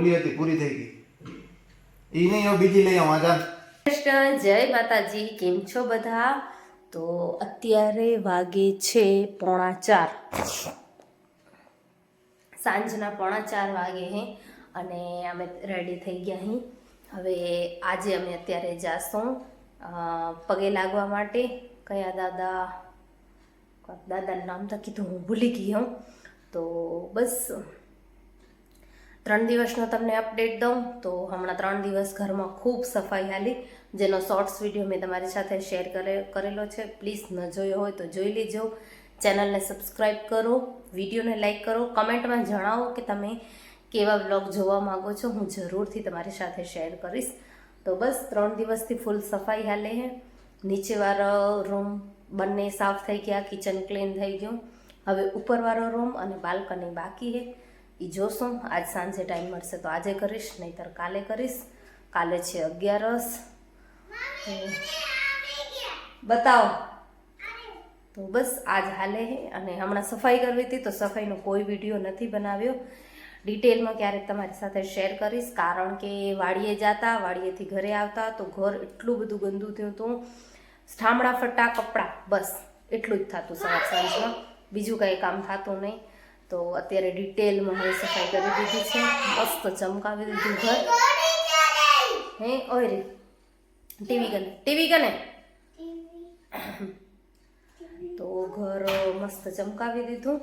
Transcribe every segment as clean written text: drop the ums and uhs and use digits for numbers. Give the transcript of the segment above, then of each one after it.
બોલી હતી પૂરી થઈ ગઈ. ઈ નહીં હવે બીજી લઈ આવા જા. કૃષ્ણ જય માતાજી. કેમ છો બધા? તો અત્યારે વાગે છે 3:45, સાંજના 3:45 વાગે હે અને અમે રેડી થઈ ગયા હી. હવે આજે અમે અત્યારે જાશું પગે લાગવા માટે. કયા દાદાનું નામ તો કીધું હું ભૂલી ગઈ હું. તો બસ 3 દિવસનો તમને અપડેટ દઉં તો હમણાં 3 દિવસ ઘરમાં ખૂબ સફાઈ હાલી, જેનો શોર્ટ્સ વિડીયો મેં તમારી સાથે શેર કરેલો છે. પ્લીઝ ન જોયો હોય તો જોઈ લેજો. ચેનલને સબસ્ક્રાઈબ કરો, વિડીયોને લાઈક કરો, કમેન્ટમાં જણાવો કે તમે કેવા વ્લોગ જોવા માગો છો. હું જરૂરથી તમારી સાથે શેર કરીશ. તો બસ 3 દિવસથી ફૂલ સફાઈ હાલે છે. નીચેવાળો રૂમ બંને સાફ થઈ ગયા, કિચન ક્લીન થઈ ગયું. હવે ઉપરવાળો રૂમ અને બાલ્કની બાકી છે. એ જોશું આજ સાંજે ટાઈમ મળશે તો આજે કરીશ, નહીંતર કાલે કરીશ. કાલે છે 11. બતાવો. તો બસ આજ હાલે છે અને હમણાં સફાઈ કરવી હતી તો સફાઈનો કોઈ વિડીયો નથી બનાવ્યો. ડિટેલમાં ક્યારેક તમારી સાથે શેર કરીશ, કારણ કે વાડીએ જતા, વાડીએથી ઘરે આવતા તો ઘર એટલું બધું ગંદુ થયું હતું. ઠામડા ફટા કપડાં, બસ એટલું જ થતું સવાર સાંજમાં, બીજું કંઈ કામ થતું નહીં. તો અત્યારે ડિટેલમાં હવે સફાઈ કરી દીધી છે, મસ્ત ચમકાવી દીધું ઘર. હે ઓય રે ટીવી કને તો ઘર મસ્ત ચમકાવી દીધું.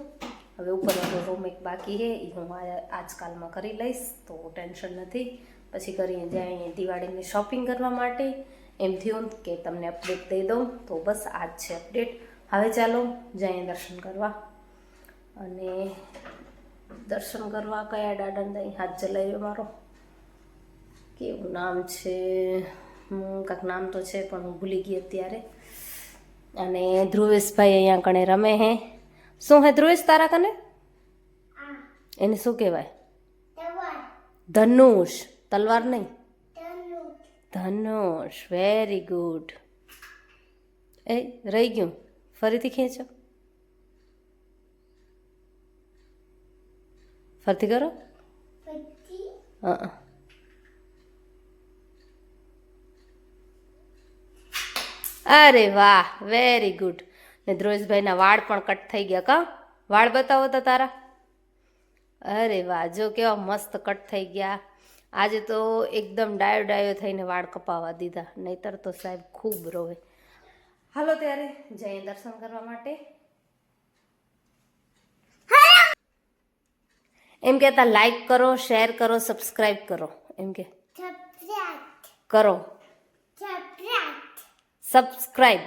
હવે ઉપરનો રૂમ એક બાકી છે, એ હું આજકાલમાં કરી લઈશ તો ટેન્શન નથી. પછી કરીએ જાય દિવાળીની શોપિંગ કરવા માટે. એમ થયું કે તમને અપડેટ દઈ દઉં. તો બસ આજ છે અપડેટ. હવે ચાલો જઈએ દર્શન કરવા. અને દર્શન કરવા કયા દાદાને દઈ હાથ જલાવ્યો મારો, કેવું નામ છે, કાંઈક નામ તો છે પણ હું ભૂલી ગઈ અત્યારે. અને ધ્રુવેશભાઈ અહીંયા કણે રમે હે. શું હે ધ્રુવેશ તારા કને? એને શું કહેવાય? ધનુષ. તલવાર નહીં, ધનુષ. Very good. એ રહી ગયું, ફરીથી ખેંચો, ફરતી કરો. અરે વાહ, વેરી ગુડ. ને ધ્રુવેશભાઈના વાળ પણ કટ થઈ ગયા. કા વાળ બતાવો તો તારા. અરે વાહ, જો કેવા મસ્ત કટ થઈ ગયા. આજે તો એકદમ ડાયો થઈને વાળ કપાવવા દીધા, નહીતર તો સાહેબ ખૂબ રોવે. હાલો ત્યારે જઈએ દર્શન કરવા માટે. એમ કહેતા લાઈક કરો, શેર કરો, સબસ્ક્રાઈબ કરો. એમ કે કરો સબસ્ક્રાઈબ,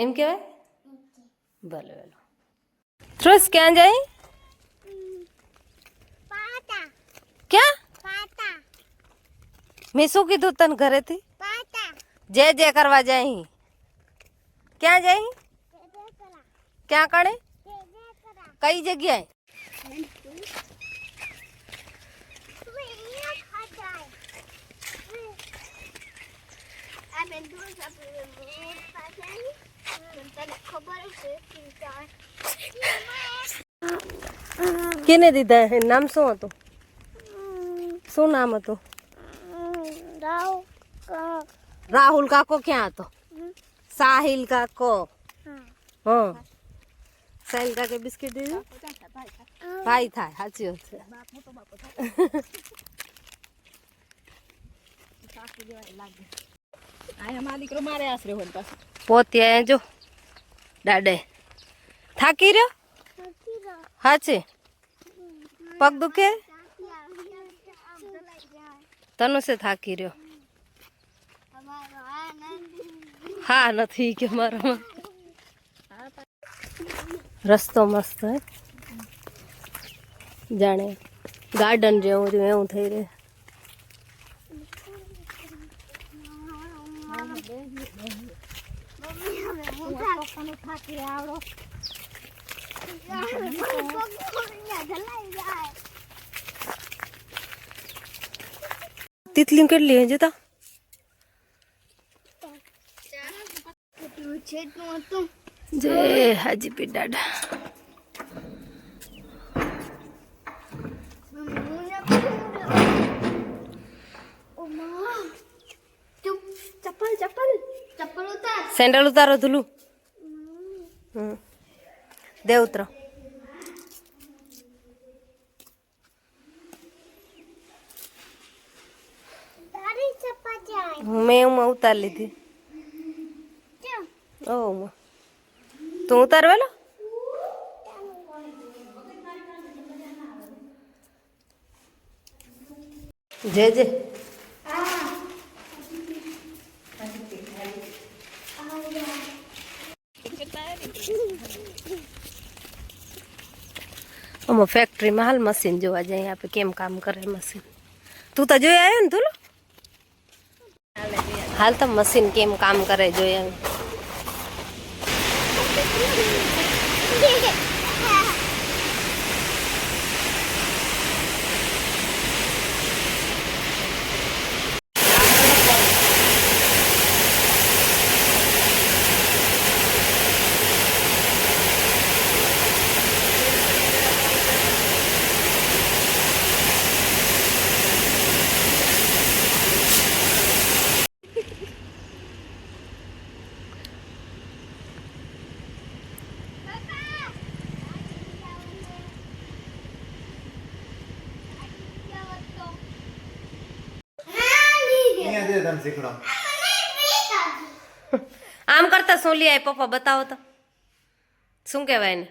એમ કહેવાય. ભલે ભલે. ધ્રુસ ક્યાં જાય? ક્યાં? મેં શું કીધું તને ઘરેથી? જે જે કરવા જાય. ક્યાં જાય? ક્યાં કણે? કઈ જગ્યાએ? કેને દીધા? એનું નામ શું હતું? શું નામ હતું? રાહુલ કાકો. ક્યાં હતો? સાહિલ કાકો. હા, સાહિલ કાકે બિસ્કિટ દીધું. ભાઈ થાય, સાચી વાત છે. પોતે જો દાડે થાકી રહ્યો. હાચે પગ દુખે. તનુ છે થાકી રહ્યો. હા નથી કે મારામાં. રસ્તો મસ્ત હે, જાણે ગાર્ડન જેવું રહ્યું એવું થઈ રહ્યું. તિતલી કેટલી હે જતા? જય હાજી પીર દાદા. સેન્ડલ ઉતારો ધુલું. દે ઉતરો. મેં હું ઉતાર લીધી. ઓ તું ઉતાર વેલો. જે જે આમાં ફેક્ટરીમાં હાલ મશીન જોવા જાય આપણે કેમ કામ કરે મશીન. તું તો જોઈ આવ્યો ને તું હાલ તો મશીન કેમ કામ કરે જોઈએ. અહીંયા દે તને શીખડાવ. આમ કરતા શું લઈ આવી પપ્પા બતાવો તો શું કહેવાય ને.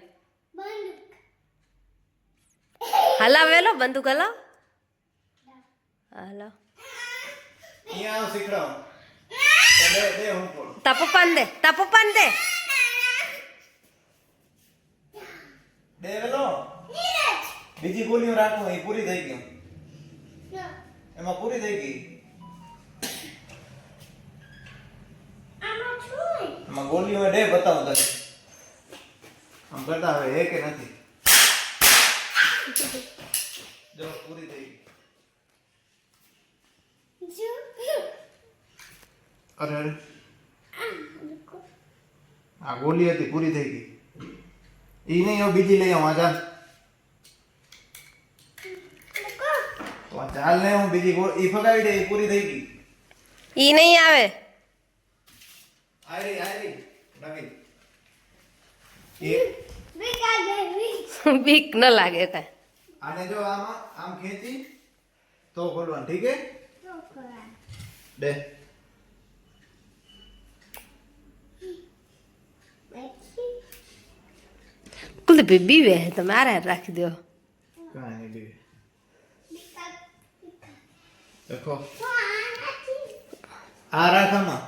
હલાવ વેલો બંદૂક હલાવ. હલાવ અહીંયા આવ શીખડાવ. દે દે હું બોલ. તા પપ્પાને દે તા પપ્પાને દે. દે વેલો. બીજી ગોળીઓ રાખો એ પૂરી થઈ ગઈ. એમાં પૂરી થઈ ગઈ. એમાં ગોળીઓ દે બતાવો તને. આમ કરતા હવે હે કે નથી. જો પૂરી થઈ ગઈ. અરે અરે આ ગોળી હતી પૂરી થઈ ગઈ. ઈ નહીં હવે બીજી લઈ આવું. આ ચાલ તો આ ચાલ ને હું બીજી ઈ ફગાવી દે. ઈ પૂરી થઈ ગઈ. ઈ નહીં આવે. આરી નવી બીક ન લાગે કાંઈ. આને જો આમાં આમ ખેંચી તો ખોલવાનું. ઠીક હે દે. કુલદીપ બીવે તમે આરે રાખી દો. કાંઈ નહીં બે દેખો આ રાખ આમાં.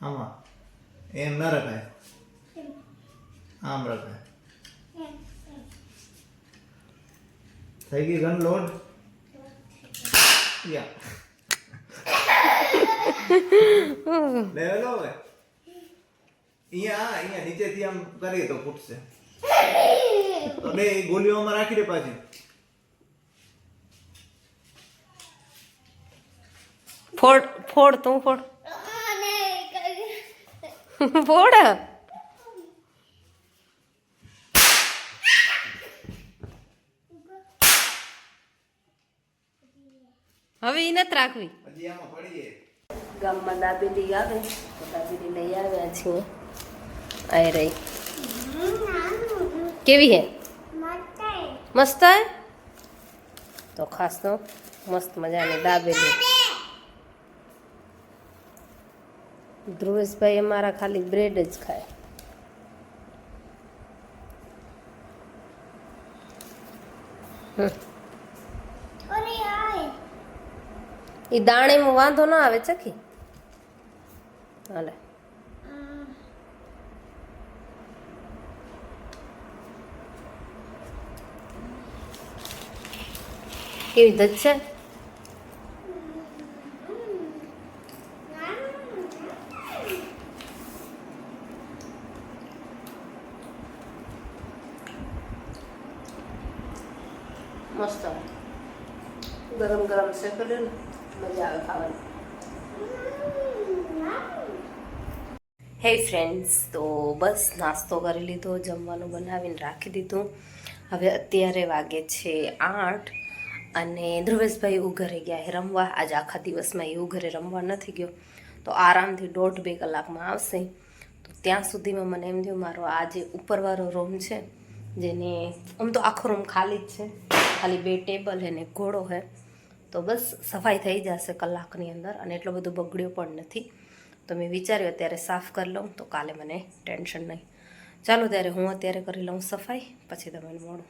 આમાં એમ ન રખાય. આમ રખાય. થઈ ગઈ ગન લોડ. યા લે લો હવે. અહીંયા નીચેથી આમ કરીએ તો ફૂટશે. તો બે ગોળીઓમાં રાખી દે પાછી. ફોડ ફોડ તું ફોડ. ફોડ. હવે ઈ નથી રાખવી. હજી આમાં પડીએ. ગામમાં દાબેલી આવે તો દાબેલી લઈ આવ્યા છીએ. આઈ રહી કેવી હે. મસ્ત હે તો ખાસ તો મસ્ત મજાની દાબેલી. ધ્રુવેશભાઈ અમારા ખાલી બ્રેડ જ ખાય. એ દાણેમાં વાંધો ના આવે ચખી. હાલે કેવી ધજ છે. મસ્ત ગરમ ગરમ શેકેલું ને મજા આવે ખાવાની. હે ફ્રેન્ડ્સ, તો બસ નાસ્તો કરી લીધો, જમવાનું બનાવીને રાખી દીધું. હવે અત્યારે વાગે છે 8 અને ધ્રુવેશભાઈ એવું ઘરે ગયા હે રમવા. આજે આખા દિવસમાં એવું ઘરે રમવા નથી ગયો તો આરામથી 1.5-2 કલાકમાં આવશે. તો ત્યાં સુધીમાં મને એમ થયું મારો આ જે ઉપરવાળો રૂમ છે, જેને આમ તો આખો રૂમ ખાલી જ છે, ખાલી 2 ટેબલ છે ને એક ઘોડો છે, તો બસ સફાઈ થઈ જશે કલાકની અંદર, અને એટલો બધો બગડ્યો પણ નથી. તો મેં વિચાર્યું અત્યારે સાફ કરી લઉં તો કાલે મને ટેન્શન નહીં. ચાલો ત્યારે હું અત્યારે કરી લઉં સફાઈ, પછી તમને મળું.